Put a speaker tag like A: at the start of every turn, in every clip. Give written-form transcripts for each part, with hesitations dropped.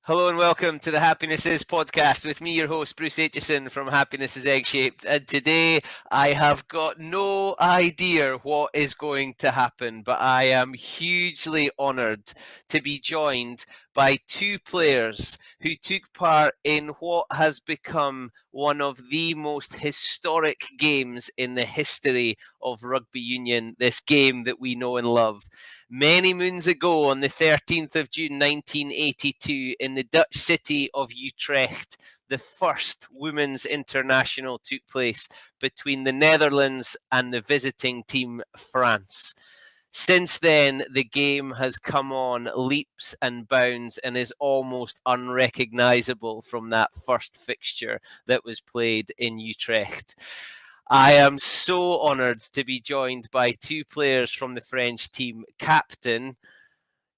A: Hello and welcome to the Happiness Is podcast with me, your host, Bruce Aitchison from Happiness is Egg-Shaped. And today I have got no idea what is going to happen, but I am hugely honoured to be joined by two players who took part in what has become one of the most historic games in the history of rugby union, this game that we know and love. Many moons ago, on the 13th of June 1982, in the Dutch city of Utrecht, the first Women's International took place between the Netherlands and the visiting team France. Since then, the game has come on leaps and bounds and is almost unrecognisable from that first fixture that was played in Utrecht. I am so honoured to be joined by two players from the French team, captain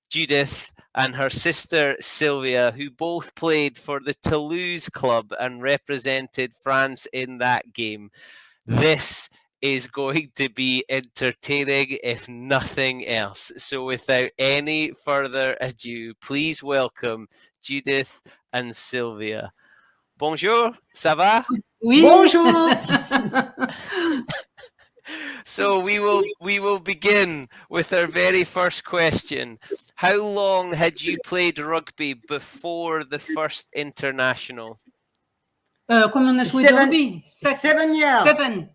A: Judith and her sister Sylvia, who both played for the Toulouse club and represented France in that game. This is going to be entertaining, if nothing else. So without any further ado, please welcome Judith and Sylvia. Bonjour, ça va?
B: Oui.
C: Bonjour.
A: So we will begin with our very first question. How long had you played rugby before the first international?
B: Combien on a joué de rugby?
C: 7 years.
B: 7.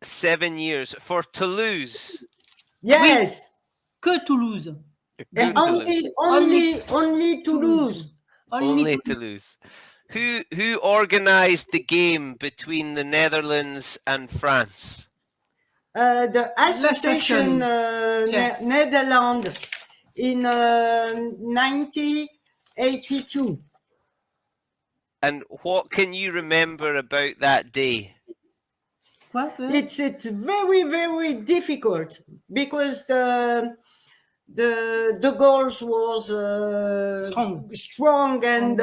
A: 7 years. For Toulouse?
C: Yes.
B: Que Toulouse.
A: Good
C: Only Toulouse.
A: Only Toulouse. Who organised the game between the Netherlands and France?
C: The association Netherlands in 1982.
A: And what can you remember about that day?
B: What?
C: It's very, very difficult because the goals was strong and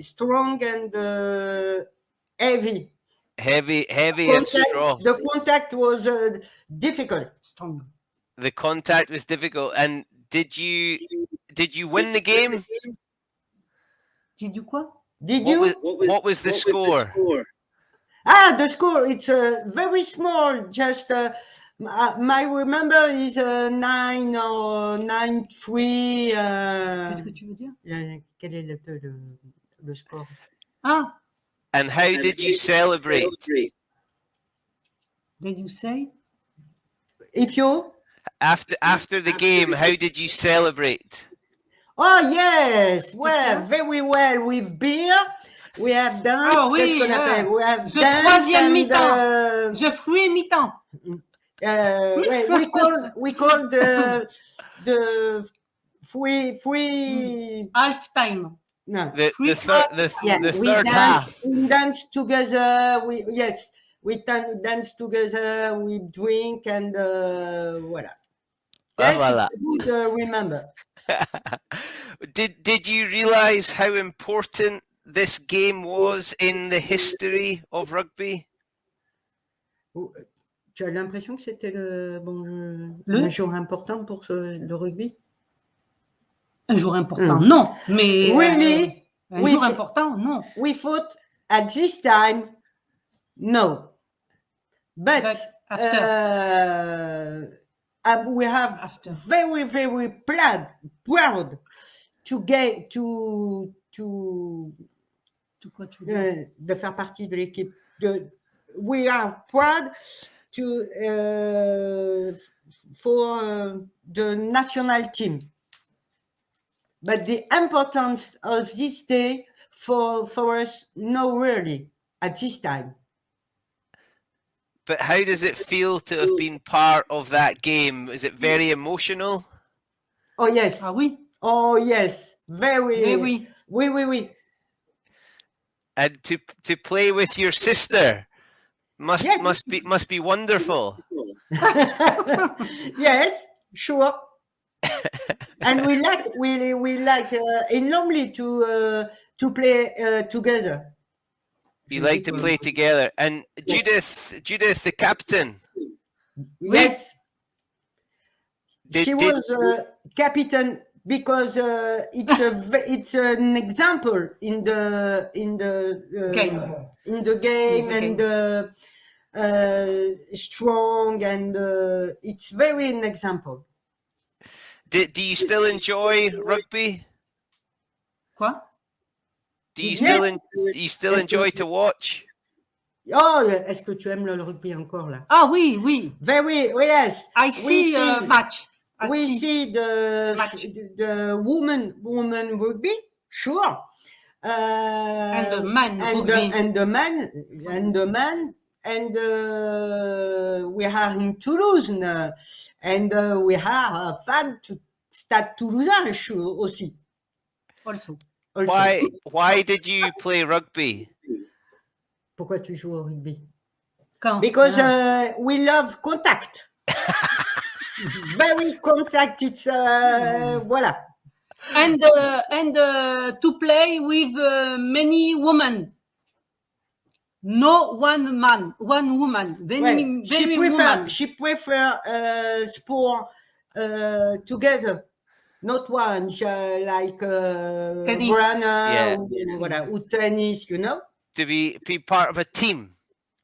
C: strong and heavy.
A: Heavy and strong.
C: The contact was difficult.
B: Strong.
A: The contact was difficult. And did you win the game?
B: Did you quoi?
C: Did you?
A: What was the score?
C: The score, it's very small. Just my remember is 9 or 9-3.
B: Qu'est-ce que tu veux dire?
C: Quel est le score?
B: Ah.
A: And how did you celebrate?
B: Did you say?
C: If you?
A: After the game, how did you celebrate?
C: Oh, yes. Well, very well with beer. We have danced.
B: Ah oui,
C: we have danced.
B: Troisième mi-temps. Je fruit mi-temps.
C: We call the free
B: half-time.
C: No.
A: The third half.
C: We dance together. We dance together. We drink and voilà. Yes,
A: Voilà.
C: good remember.
A: Did you realize how important this game was in the history of rugby?
C: Tu as l'impression que c'était un jour important pour le rugby?
B: Un jour important, non. Mais
C: really?
B: Un jour important, non.
C: We thought at this time, no. But
B: after.
C: We have very, very proud to get to de faire partie de l'équipe. We are proud to for the national team. But the importance of this day for us, no, really, at this time.
A: But how does it feel to have been part of that game? Is it very emotional?
C: Oh, yes.
B: Ah oui.
C: Oh, yes. Very.
B: Oui.
C: Oui.
A: And to play with your sister must be wonderful.
C: Yes, sure. And we like enormously to play together.
A: You like to play together. And
C: yes.
A: Judith, the captain.
C: Yes. She was captain because it's an example in the game and strong, and it's very an example.
A: Do you still enjoy rugby?
B: Quoi?
A: Do you
C: Yes.
A: still enjoy to watch?
C: Oh, est-ce que tu aimes le rugby encore là?
B: Ah oui, oui.
C: Very, yes.
B: I see match.
C: We see the woman rugby, sure.
B: And the man rugby.
C: And the man, and we are in Toulouse now, and we are a fan to Stade Toulousain aussi.
B: Also.
A: Why did you play rugby?
C: Pourquoi tu joues au rugby?
B: Quand?
C: Because we love contact. Very contact. It's voilà.
B: And to play with many women. No one man, one woman. Very woman.
C: She prefer sport together, not one like runner, voilà, ou tennis, you know.
A: To be part of a team.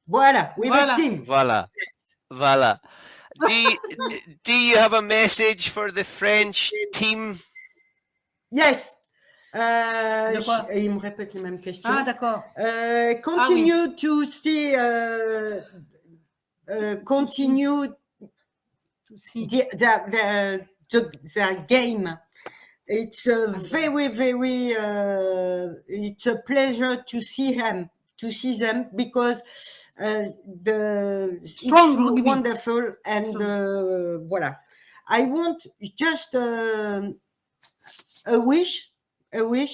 C: Voilà, with a team.
A: Voilà.
C: Yes.
A: Voilà. Do you have a message for the French team?
C: Yes. Il me répète les mêmes questions.
B: Ah, d'accord.
C: Continue to see, continue
B: to see
C: the game. It's very, very. It's a pleasure to see them because it's wonderful, and voilà. I want just a wish. We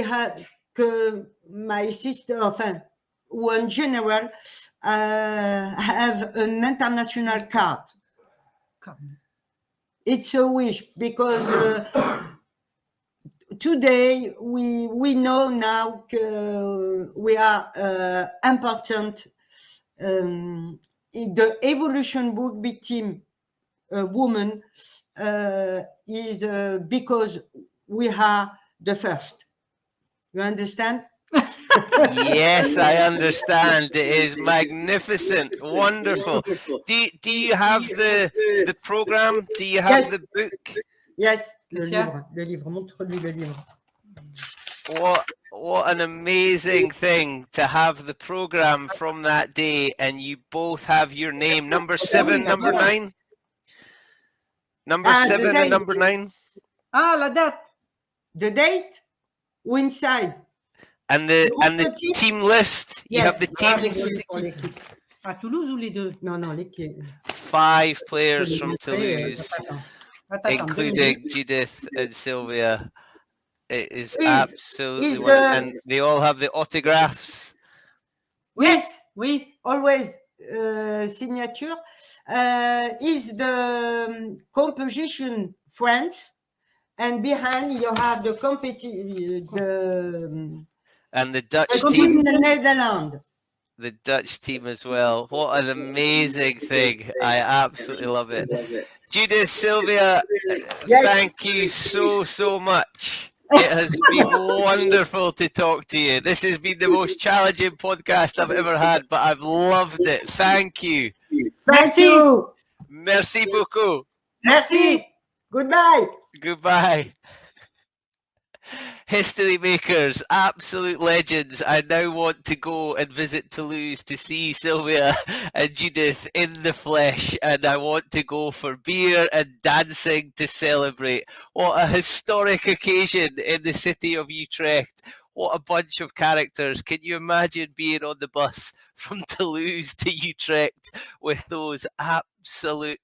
C: have my sister, enfin, ou in general, have an international card. It's a wish because today we know now we are important. The evolution rugby team woman is because we are the first. You understand?
A: Yes, I understand. It is magnificent, wonderful. Do you have the program? Do you have the book?
C: Yes, le livre. Montre-lui le livre.
A: What an amazing thing to have the program from that day, and you both have your name, number 7, number 9. Number 7 and number 9.
B: Ah, la date.
C: The date? Inside.
A: And the team list.
C: Yes.
A: You have the teams.
B: À Toulouse ou les deux?
C: Non, l'équipe.
A: 5 players from Toulouse, including Judith and Sylvia. It is absolutely wonderful. And they all have the autographs.
C: Yes,
B: oui,
C: always signature. Is the composition France, and behind you have the
A: and the Dutch
C: team in the Netherlands.
A: The Dutch team as well. What an amazing thing. I absolutely love it. Judith, Sylvia, thank you so much. It has been wonderful to talk to you. This has been the most challenging podcast I've ever had, but I've loved it. Thank you.
C: Thank you.
A: Merci beaucoup.
C: Merci. Goodbye.
A: Goodbye. History makers, absolute legends. I now want to go and visit Toulouse to see Sylvia and Judith in the flesh, and I want to go for beer and dancing to celebrate. What a historic occasion in the city of Utrecht. What a bunch of characters. Can you imagine being on the bus from Toulouse to Utrecht with those absolute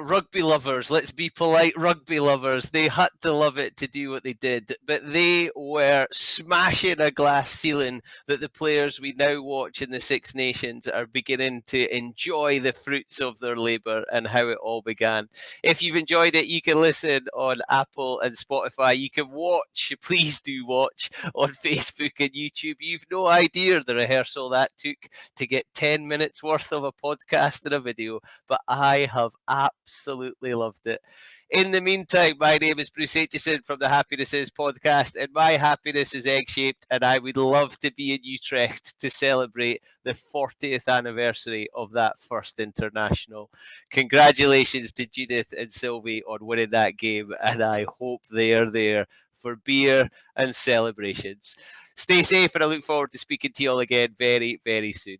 A: rugby lovers? Let's be polite, rugby lovers. They had to love it to do what they did, but they were smashing a glass ceiling that the players we now watch in the Six Nations are beginning to enjoy the fruits of their labour and how it all began. If you've enjoyed it, you can listen on Apple and Spotify. You can watch, please do watch, on Facebook and YouTube. You've no idea the rehearsal that took to get 10 minutes worth of a podcast and a video, but I have absolutely absolutely loved it. In the meantime, my name is Bruce Aitchison from the Happiness Is podcast, and my happiness is egg-shaped, and I would love to be in Utrecht to celebrate the 40th anniversary of that first international. Congratulations to Judith and Sylvie on winning that game, and I hope they are there for beer and celebrations. Stay safe, and I look forward to speaking to you all again very, very soon.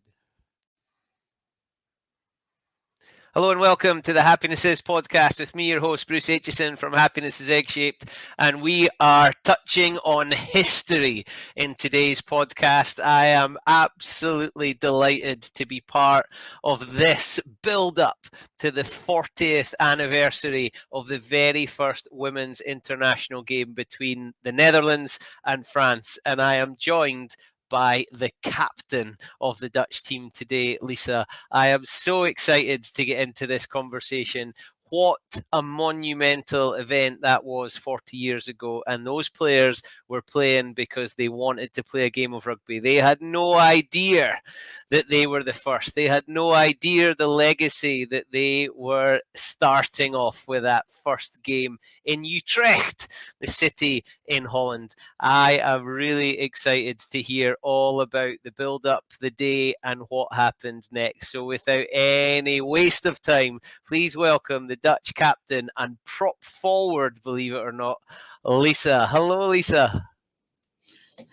A: Hello and welcome to the Happiness Is podcast with me, your host, Bruce Aitchison from Happiness Is Egg-Shaped, and we are touching on history in today's podcast. I am absolutely delighted to be part of this build-up to the 40th anniversary of the very first women's international game between the Netherlands and France, and I am joined by the captain of the Dutch team today, Liza. I am so excited to get into this conversation. What a monumental event that was 40 years ago. And those players were playing because they wanted to play a game of rugby. They had no idea that they were the first. They had no idea the legacy that they were starting off with that first game in Utrecht, the city in Holland. I am really excited to hear all about the build-up, the day, and what happened next. So without any waste of time, please welcome the Dutch captain and prop forward, believe it or not, Liza. Hello, Liza.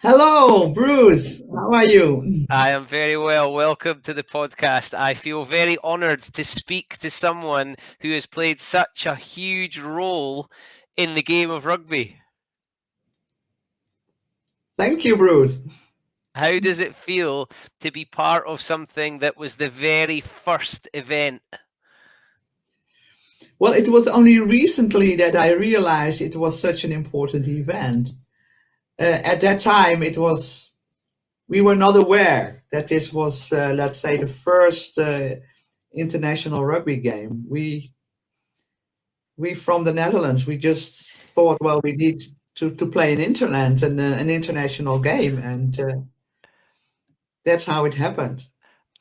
D: Hello, Bruce. How are you?
A: I am very well. Welcome to the podcast. I feel very honoured to speak to someone who has played such a huge role in the game of rugby.
D: Thank you, Bruce.
A: How does it feel to be part of something that was the very first event?
D: Well, it was only recently that I realized it was such an important event. At that time, we were not aware that this was, let's say, the first international rugby game. We from the Netherlands, we just thought, well, we need to play an interland and an international game, and that's how it happened.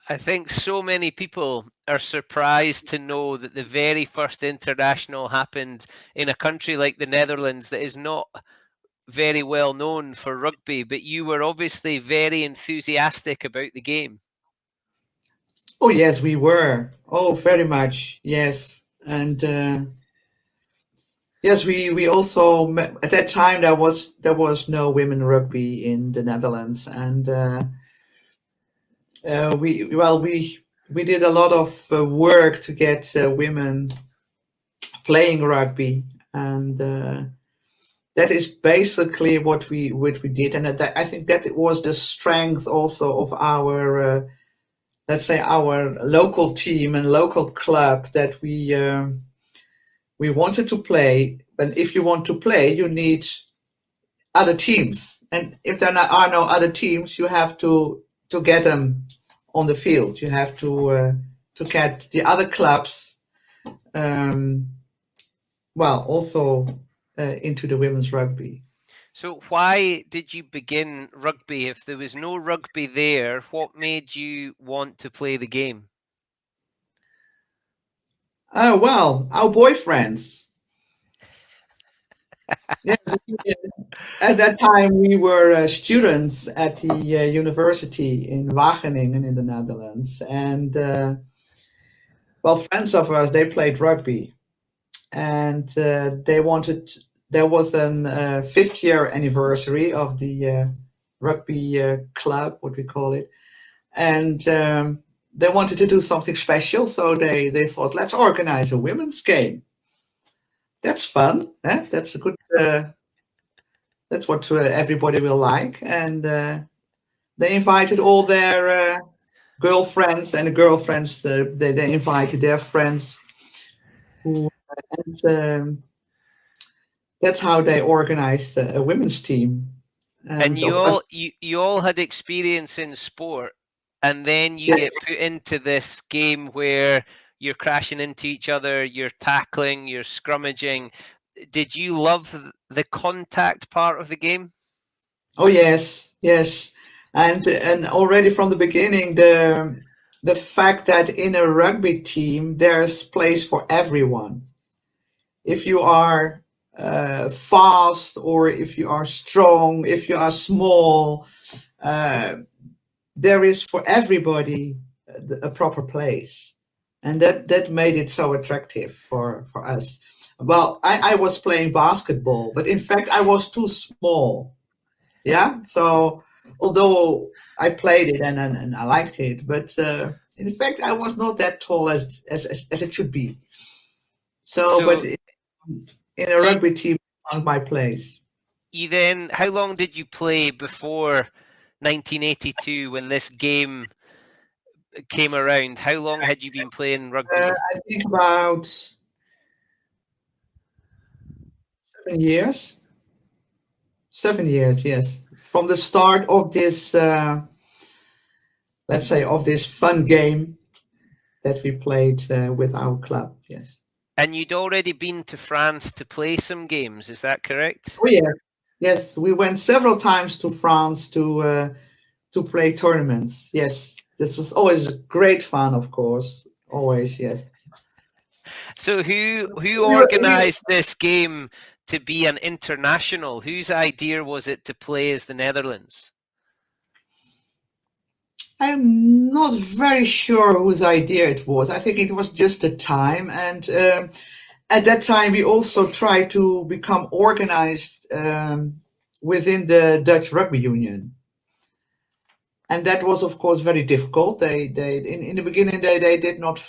A: I think so many people are surprised to know that the very first international happened in a country like the Netherlands that is not very well known for rugby, but you were obviously very enthusiastic about the game.
D: Oh, yes, we were. Oh, very much. Yes. And yes, we also at that time there was no women rugby in the Netherlands, and we did a lot of work to get women playing rugby, and that is basically what we did, and I think that it was the strength also of our let's say our local team and local club, that we wanted to play. But if you want to play, you need other teams, and if there are no other teams, you have to get them on the field. You have to get the other clubs also into the women's rugby.
A: So why did you begin rugby? If there was no rugby there, what made you want to play the game?
D: Oh, well, our boyfriends. Yes, at that time we were students at the university in Wageningen in the Netherlands, and friends of us, they played rugby, and they wanted. There was an fifth year anniversary of the rugby club, what we call it, and they wanted to do something special, so they thought, let's organize a women's game. That's fun. Eh? That's a good. That's what everybody will like, and they invited all their girlfriends, and the girlfriends they invited their friends, and that's how they organized a women's team.
A: And you all had experience in sport, and then you get put into this game where you're crashing into each other, you're tackling, you're scrummaging. Did you love the contact part of the game?
D: Oh, yes, yes. And already from the beginning, the the fact that in a rugby team there's place for everyone. If you are fast, or if you are strong, if you are small, there is for everybody a proper place, and that made it so attractive for us. Well, I was playing basketball, but in fact I was too small. Yeah, so although I played it and I liked it, but in fact I was not that tall as it should be. So,
A: So
D: but in a rugby team, I found my place.
A: you then, how long did you play before 1982 when this game came around? How long had you been playing rugby?
D: I think about 7 years. 7 years, yes. From the start of this, let's say, of this fun game that we played with our club, yes.
A: And you'd already been to France to play some games, is that correct?
D: Oh yeah, yes. We went several times to France to play tournaments. Yes, this was always great fun, of course. Always, yes.
A: So who
D: We-
A: organised this game to be an international? Whose idea was it to play as the Netherlands?
D: I'm not very sure whose idea it was. I think it was just the time, and at that time we also tried to become organized within the Dutch Rugby Union, and that was of course very difficult. They in the beginning they did not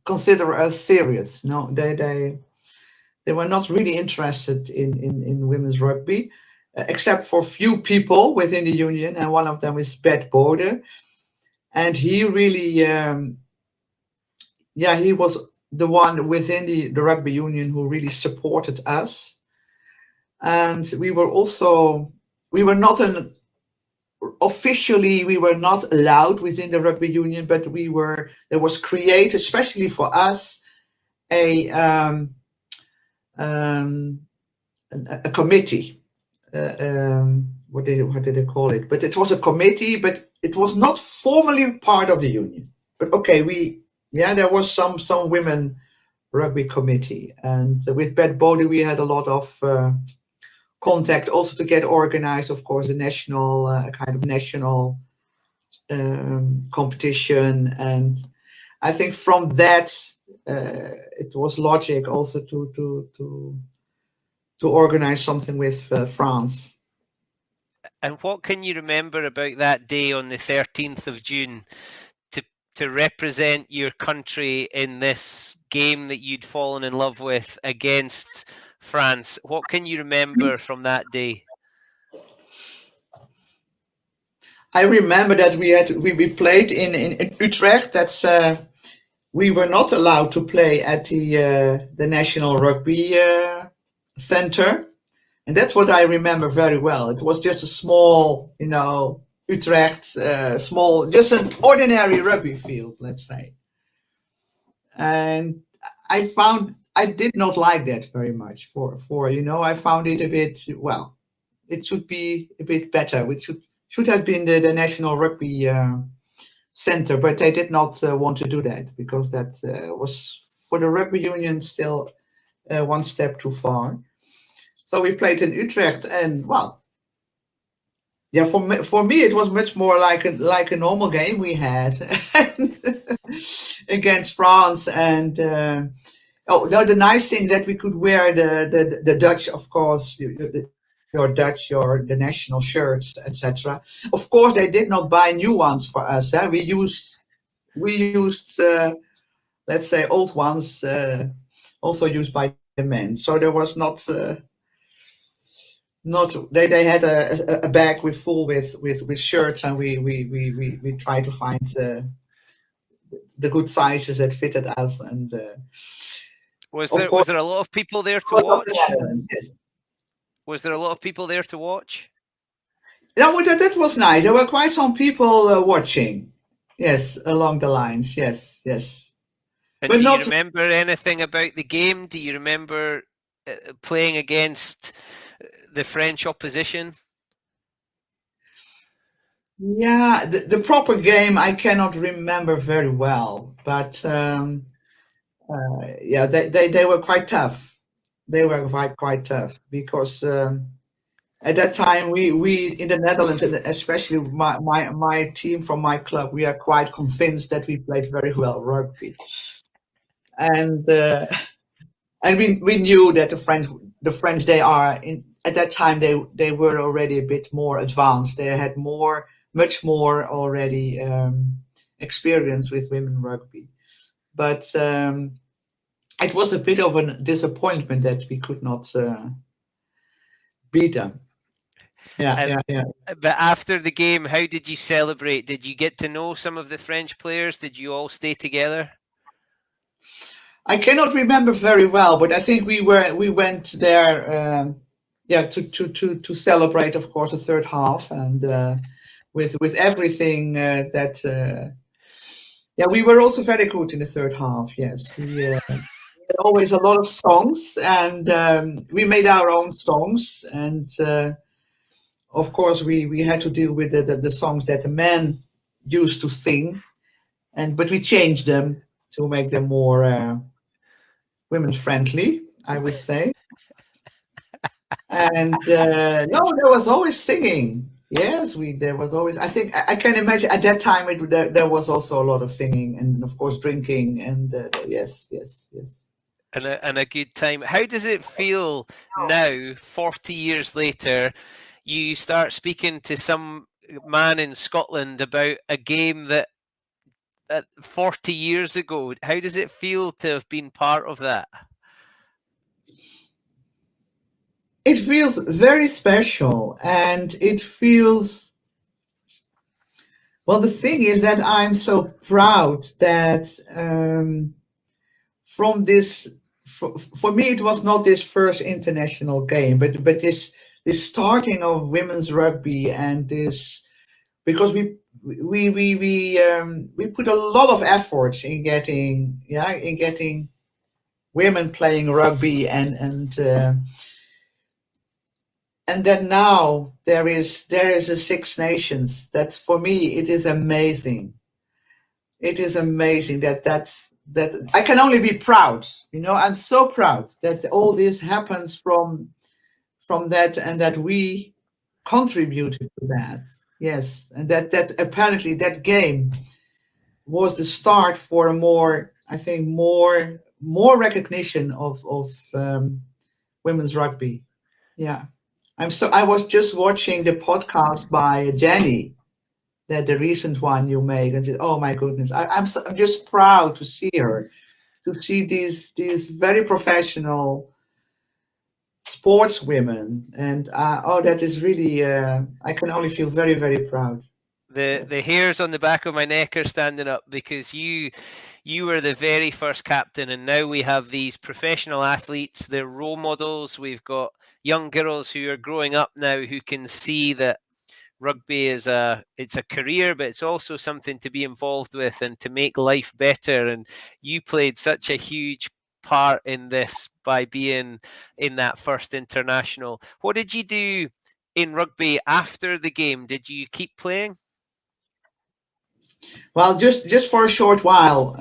D: consider us serious. No, they were not really interested in women's rugby, except for few people within the union, and one of them is Bert Bode, and he really, he was the one within the rugby union who really supported us, and we were not an officially we were not allowed within the rugby union, but there was created especially for us a a committee. What did they call it? But it was a committee, but it was not formally part of the union. But okay, there was some women rugby committee, and with Bert Bode we had a lot of contact also to get organized, of course, a national kind of national competition, and I think from that it was logic also to organize something with France.
A: And what can you remember about that day on the 13th of June to represent your country in this game that you'd fallen in love with against France? What can you remember from that day?
D: I remember that we played in Utrecht. That's we were not allowed to play at the National Rugby Center, and that's what I remember very well. It was just a small, Utrecht, small, just an ordinary rugby field, let's say. And I did not like that very much. I found it a bit, well, it should be a bit better. Which should have been the National Rugby Center, but they did not want to do that because that was for the rugby union still one step too far. So we played in Utrecht, and well, yeah, for me it was much more like a normal game we had against France. And the nice thing that we could wear the Dutch, of course, the national shirts, etc. Of course, they did not buy new ones for us. We used let's say old ones, also used by the men. So there was not they had a bag full with shirts, and we tried to find the good sizes that fitted us. And
A: Was
D: of
A: there
D: course,
A: a lot of people there to
D: was of
A: watch?
D: the Netherlands, yes.
A: Was there a lot of people there to watch?
D: That was nice. There were quite some people watching. Yes, along the lines. Yes, yes.
A: And
D: But
A: do you
D: not.
A: remember anything about the game? Do you remember playing against the French opposition?
D: Yeah, the proper game I cannot remember very well, but yeah, they were quite tough. They were quite tough because at that time we in the Netherlands, and especially my team from my club, we are quite convinced that we played very well rugby, and and we knew that the French they are in at that time they were already a bit more advanced. They had much more already experience with women rugby, but it was a bit of a disappointment that we could not beat them. Yeah,
A: Um,
D: yeah, yeah.
A: but after the game, how did you celebrate? Did you get to know some of the French players? Did you all stay together?
D: I cannot remember very well, but I think we went there, yeah, to celebrate, of course, the third half, and with everything that. Yeah, we were also very good in the third half. Yes, we had always a lot of songs, and we made our own songs, and of course we had to deal with the songs that the men used to sing, but we changed them to make them more women friendly, I would say. And no, there was always singing. Yes, there was always. I think I can imagine at that time there was also a lot of singing and of course drinking and yes, yes, yes.
A: And a good time. How does it feel now, 40 years later? You start speaking to some man in Scotland about a game that 40 years ago. How does it feel to have been part of that?
D: It feels very special, and it feels well. The thing is that I'm so proud that from this for me it was not this first international game, but this starting of women's rugby and this because we put a lot of efforts in getting women playing rugby and then now there is a Six Nations. That's for me it is amazing. It is amazing that I can only be proud. I'm so proud that all this happens from that and that we contributed to that. Yes, and that apparently that game was the start for a more, I think, more recognition of women's rugby. Yeah, I was just watching the podcast by Jenny, that the recent one you made, and said, oh my goodness, I'm just proud to see her, to see these very professional sportswomen, and oh, that is really I can only feel very very proud.
A: The
D: Yes.
A: the hairs on the back of my neck are standing up because you were the very first captain, and now we have these professional athletes. They're role models. We've got young girls who are growing up now who can see that rugby is it's a career, but it's also something to be involved with and to make life better. And you played such a huge part in this by being in that first international. What did you do in rugby after the game? Did you keep playing?
D: Well, just for a short while,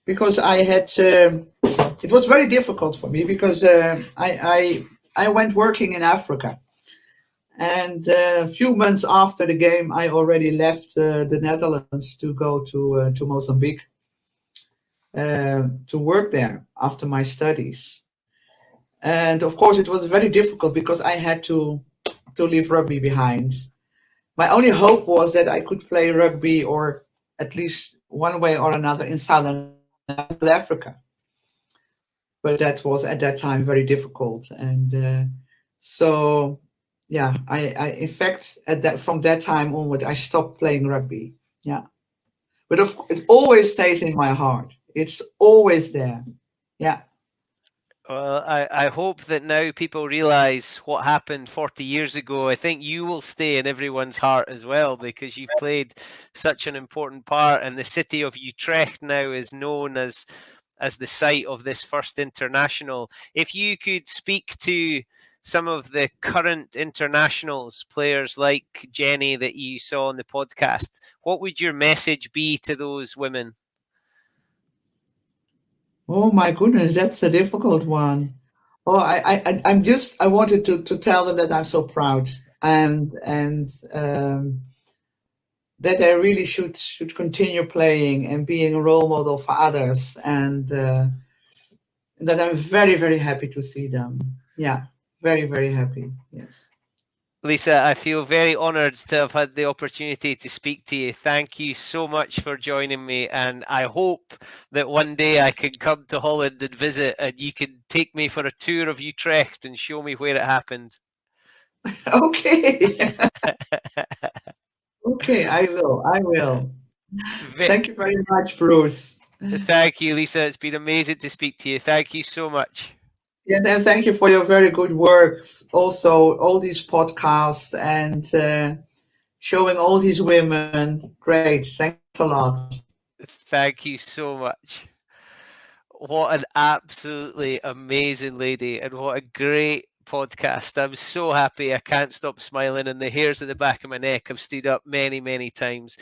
D: because I had it was very difficult for me because I went working in Africa, and a few months after the game, I already left the Netherlands to go to Mozambique to work there after my studies. And of course, it was very difficult because I had to leave rugby behind. My only hope was that I could play rugby, or at least one way or another, in South Africa. But that was at that time very difficult, and so yeah, I in fact from that time onward I stopped playing rugby. Yeah, but it always stays in my heart. It's always there. Yeah.
A: Well, I hope that now people realize what happened 40 years ago. I think you will stay in everyone's heart as well because you've played such an important part. And the city of Utrecht now is known as the site of this first international. If you could speak to some of the current internationals, players like Jenny that you saw on the podcast, what would your message be to those women?
D: Oh my goodness, that's a difficult one. Oh, I wanted to tell them that I'm so proud and that they really should continue playing and being a role model for others, and that I'm very, very happy to see them. Yeah, very, very happy. Yes.
A: Lisa, I feel very honoured to have had the opportunity to speak to you. Thank you so much for joining me, and I hope that one day I can come to Holland and visit, and you can take me for a tour of Utrecht and show me where it happened.
D: Okay. Okay, I will. Thank you very much, Bruce.
A: Thank you, Lisa. It's been amazing to speak to you. Thank you so much.
D: Yes, and thank you for your very good work. Also, all these podcasts and showing all these women. Great. Thanks a lot.
A: Thank you so much. What an absolutely amazing lady, and what a great podcast. I'm so happy. I can't stop smiling, and the hairs at the back of my neck have stood up many, many times.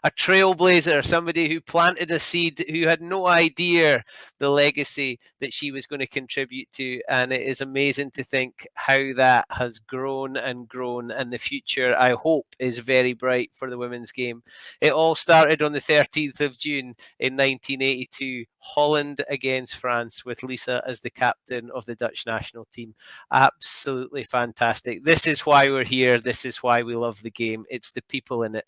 A: A trailblazer, somebody who planted a seed, who had no idea the legacy that she was going to contribute to. And it is amazing to think how that has grown and grown. And the future, I hope, is very bright for the women's game. It all started on the 13th of June in 1982, Holland against France, with Lisa as the captain of the Dutch national team. Absolutely fantastic. This is why we're here. This is why we love the game. It's the people in it.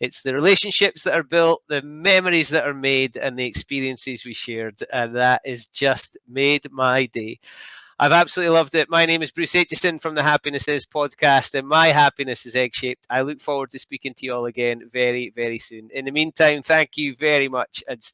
A: It's the relationships that are built, the memories that are made, and the experiences we shared. And that is just made my day. I've absolutely loved it. My name is Bruce Aitchison from the Happiness Is podcast, and my happiness is egg-shaped. I look forward to speaking to you all again very, very soon. In the meantime, thank you very much, and stay